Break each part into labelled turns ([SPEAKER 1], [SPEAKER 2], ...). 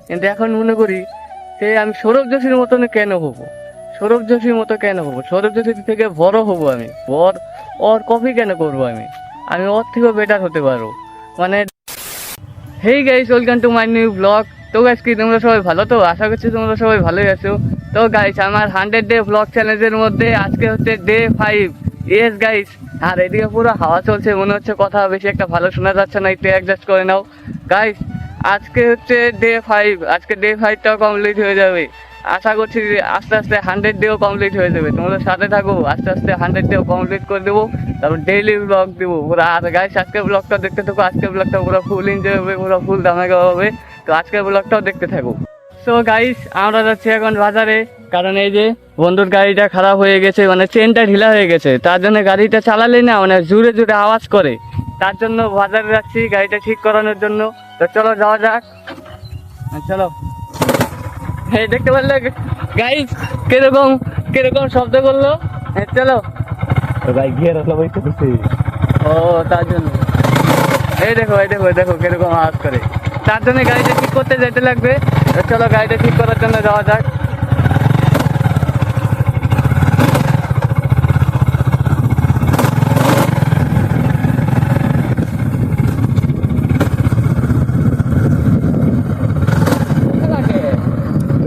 [SPEAKER 1] কিন্তু এখন মনে করি যে আমি সৌরভ যোশীর মতন কেন হবো, সৌরভ যোশীর মতো কেন হবো, সৌরভ যোশীর থেকে বড় হবো আমি, ওর কপি কেন করবো আমি ওর থেকেও বেটার হতে পারবো। মানে hey guys, welcome to my new blog. তো গাইস কি তোমরা সবাই ভালো? তো আশা করছি তোমরা সবাই ভালোই আছো। তো গাইস আমার 100 ডে ব্লগ চ্যালেঞ্জের মধ্যে আজকে হচ্ছে ডে 5। ইয়েস গাইস, আর এদিকে পুরো হাওয়া চলছে, মনে হচ্ছে কথা বেশি একটা ভালো শোনা যাচ্ছে না, একটু অ্যাডজাস্ট করে নাও গাইস। আজকে হচ্ছে ডে 5, আজকে ডে 5টাও কমপ্লিট হয়ে যাবে। আশা করছি যে আস্তে আস্তে 100 ডেও কমপ্লিট হয়ে যাবে। তোমরা সাথে থাকো, আস্তে আস্তে 100 ডেও কমপ্লিট করে দেবো, তারপর ডেইলি ব্লগ দেবো পুরো। আর গাইস আজকের ব্লগটা দেখতে থাকো, আজকের ব্লগটা পুরো ফুল এনজয় হবে, পুরো ফুল ধামাকা হবে। তো আজকের ব্লগটাও দেখতে থাকো। সো গাইস আমরা যাচ্ছি এখন বাজারে, কারণ এই যে বন্ধুর গাড়িটা খারাপ হয়ে গেছে, মানে চেনটা ঢিলা হয়ে গেছে, তার জন্য গাড়িটা চালালেই না মানে জোরে জোরে আওয়াজ করে, তার জন্য বাজারে যাচ্ছি গাড়িটা ঠিক করানোর জন্য। তো চলো যাওয়া যাক, চলো। এই দেখতে পারলে গাইস কিরকম কিরকম শব্দ করলো, চলো।
[SPEAKER 2] ভাই গিয়ে রাখলাম ওই তো
[SPEAKER 1] ও তার জন্য এই দেখো এই দেখো এই দেখো কিরকম আওয়াজ করে, তার জন্য গাড়িটা ঠিক করতে যেতে লাগবে। তো চলো গাড়িটা ঠিক করার জন্য যাওয়া যাক।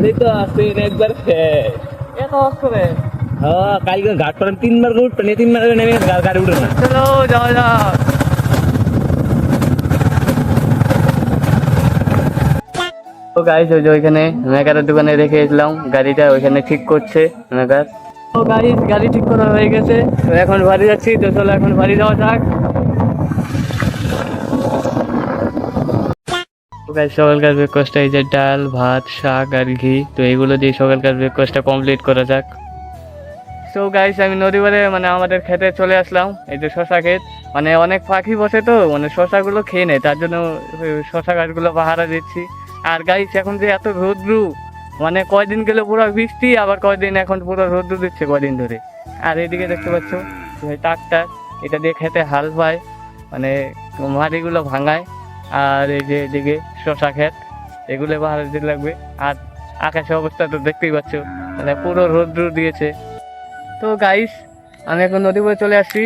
[SPEAKER 2] এই তো আসছে একবার
[SPEAKER 1] এত আওয়াজ করে,
[SPEAKER 2] হ্যাঁ কালকে ঘাট করেন 3 বার উঠবে না, 3 বার নেমে গাড়ি উঠে না।
[SPEAKER 1] চলো যাওয়া যাক। তো গাইস ওই যে ওইখানে মেকারের দোকানে রেখে এসলাম গাড়িটা, ওইখানে ঠিক করছে মেকার। তো গাইস গাড়ি ঠিক করা হয়ে গেছে, তো এখন বাড়ি যাচ্ছি। তো চলো এখন বাড়ি যাওয়া যাক। তো গাইস সকালকার ব্রেকফাস্টটা এই যে ডাল ভাত শাক আর ঘি, তো এইগুলো দিয়ে সকালকার ব্রেকফাস্টটা কমপ্লিট করা যাক। সো গাইস আমি নদীবারে মানে আমাদের খেতে চলে আসলাম, এই যে শশা ক্ষেত, মানে অনেক পাখি বসে তো মানে শশাগুলো খেয়ে নেয়, তার জন্য শশা গাছগুলো পাহারা দিচ্ছি। আর গাইস এখন যে এত রৌদ্রু, মানে কয়দিন গেলে পুরো বৃষ্টি, আবার কয়দিন এখন পুরো রৌদ্র দিচ্ছে কয়দিন ধরে। আর এদিকে দেখতে পাচ্ছ ট্রাক্টর, এটা দিয়ে খেতে হাল পায়, মানে মাটিগুলো ভাঙায়। আর এই যে এদিকে শশা ক্ষেত, এগুলো পাহারা দিতে লাগবে। আর আকাশের অবস্থা তো দেখতেই পাচ্ছ, মানে পুরো রৌদ্র দিয়েছে। তো গাইস আমি এখন নদী বয়ে চলে আসছি।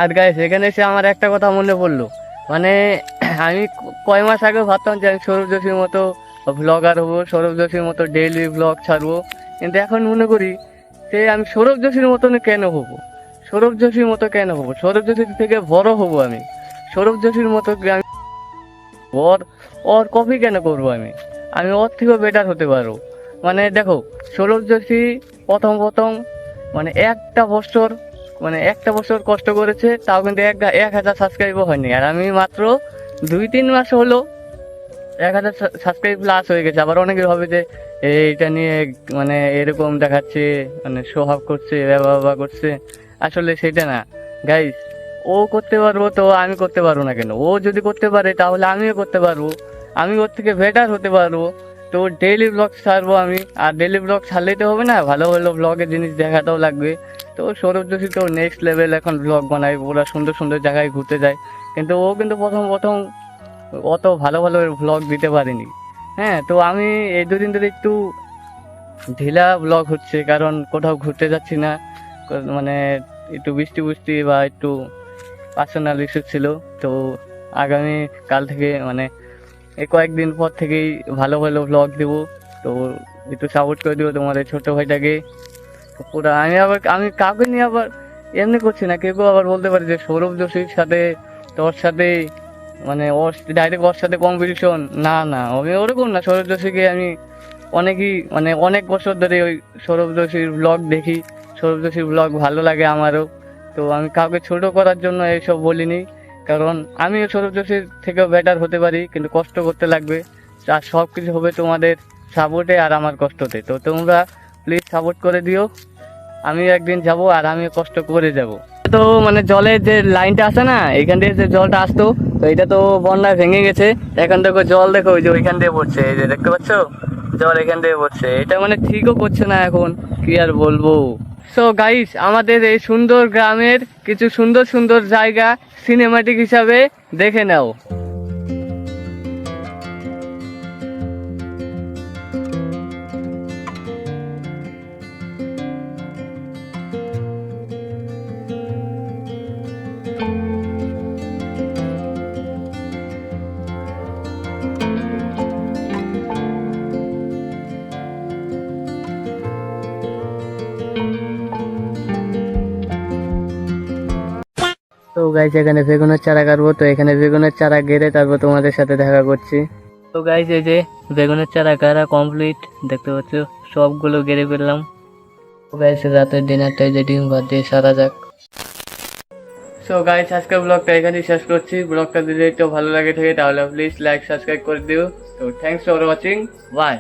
[SPEAKER 1] আর গাইস এখানে এসে আমার একটা কথা মনে পড়লো, মানে আমি কয় মাস আগে ভাবতাম যে আমি সৌরভ যোশীর মতো ভ্লগার হবো, সৌরভ যোশীর মতো ডেইলি ব্লগ ছাড়বো। কিন্তু এখন মনে করি যে আমি সৌরভ যোশীর মতন কেন হবো, সৌরভ যোশীর মতো কেন হবো, সৌরভ যোশীর থেকে বড় হবো আমি, সৌরভ যোশীর মতো আমি ওর ওর কপি কেন করবো আমি ওর থেকেও বেটার হতে পারবো। মানে দেখো সৌরভ যোশী প্রথম প্রথম মানে একটা বছর কষ্ট করেছে, তাও কিন্তু 1,000 সাবস্ক্রাইবও হয়নি। আর আমি মাত্র 2-3 মাস হলো 1,000 সাবস্ক্রাইব প্লাস হয়ে গেছে। আবার অনেকে ভাবে যে এইটা নিয়ে মানে এরকম দেখাচ্ছে, মানে শো অফ করছে, বাবা করছে, আসলে সেটা না গাইস। ও করতে পারবো তো আমি করতে পারবো না কেন? ও যদি করতে পারে তাহলে আমিও করতে পারবো, আমি ওর থেকে বেটার হতে পারবো। তো ডেইলি ব্লগ ছাড়বো আমি, আর ডেইলি ব্লগ ছাড়লেই তো হবে না, ভালো ভালো ব্লগের জিনিস দেখাতেও লাগবে। তো সৌরভ যোশী তো নেক্সট লেভেল এখন ব্লগ বানায়, ওরা সুন্দর সুন্দর জায়গায় ঘুরতে যায়, কিন্তু ও কিন্তু প্রথম প্রথম অত ভালো ভালো ব্লগ দিতে পারেনি। হ্যাঁ, তো আমি এই দুদিন ধরে একটু ঢিলা ব্লগ হচ্ছে, কারণ কোথাও ঘুরতে যাচ্ছি না, মানে একটু বৃষ্টি বৃষ্টি বা একটু পার্সোনাল ইস্যু ছিল। তো আগামী কাল থেকে মানে এই কয়েকদিন পর থেকেই ভালো ভালো ব্লগ দেবো। তো একটু সাপোর্ট করে দেবো তোমাদের ছোট ভাইটাকে পুরো। আমি কাউকে নিয়ে আবার এমনি করছি না, কেউ কেউ আবার বলতে পারে যে সৌরভ যোশীর সাথে তোর সাথে মানে ওর ডাইরেক্ট ওর সাথে কম্পিটিশন। না না, আমি ওরকম না। সৌরভ যোশীকে আমি অনেক বছর ধরে ওই সৌরভ যোশীর ব্লগ দেখি, সৌরভ যোশীর ব্লগ ভালো লাগে আমারও। তো আমি কাউকে ছোট করার জন্য এইসব বলিনি, কারণ আমিও সৌরভ যোশীর থেকেও বেটার হতে পারি, কিন্তু কষ্ট করতে লাগবে। আর সব কিছু হবে তোমাদের সাপোর্টে আর আমার কষ্টতে। তো তোমরা প্লিজ সাপোর্ট করে দিও, আমি একদিন যাব আর আমিও কষ্ট করে যাব। তো মানে জলের যে লাইনটা আছে না, এখান দিয়ে যে জলটা আসতো, তো এটা তো বন্যায় ভেঙে গেছে। এখন দেখো জল, দেখো ওই যে ওইখান দিয়ে পড়ছে, এই যে দেখতে পাচ্ছ জল এখান দিয়ে পড়ছে। এটা মানে ঠিকও করছে না এখন, কি আর বলবো। সো গাইস আমাদের এই সুন্দর গ্রামের কিছু সুন্দর সুন্দর জায়গা সিনেমাটিক হিসাবে দেখে নাও। গাইস এখানে বেগুনের চারা কাটবো, তো এখানে বেগুনের চারা গেড়ে তারপর তোমাদের সাথে দেখা করছি। তো গাইস এই যে বেগুনের চারা গাড়া কমপ্লিট, দেখতে পাচ্ছ সবগুলো গেড়ে ফেললাম। তো গাইস রাতের ডিনারটা এই যে ডিম ভাত দিয়ে সারা যাক। সো গাইস আজকের ব্লগটা এখানেই শেষ করছি। ব্লগটা যদি একটু ভালো লাগে থাকে তাহলে প্লিজ লাইক সাবস্ক্রাইব করে দিও। তো থ্যাংকস ফর ওয়াচিং, বাই।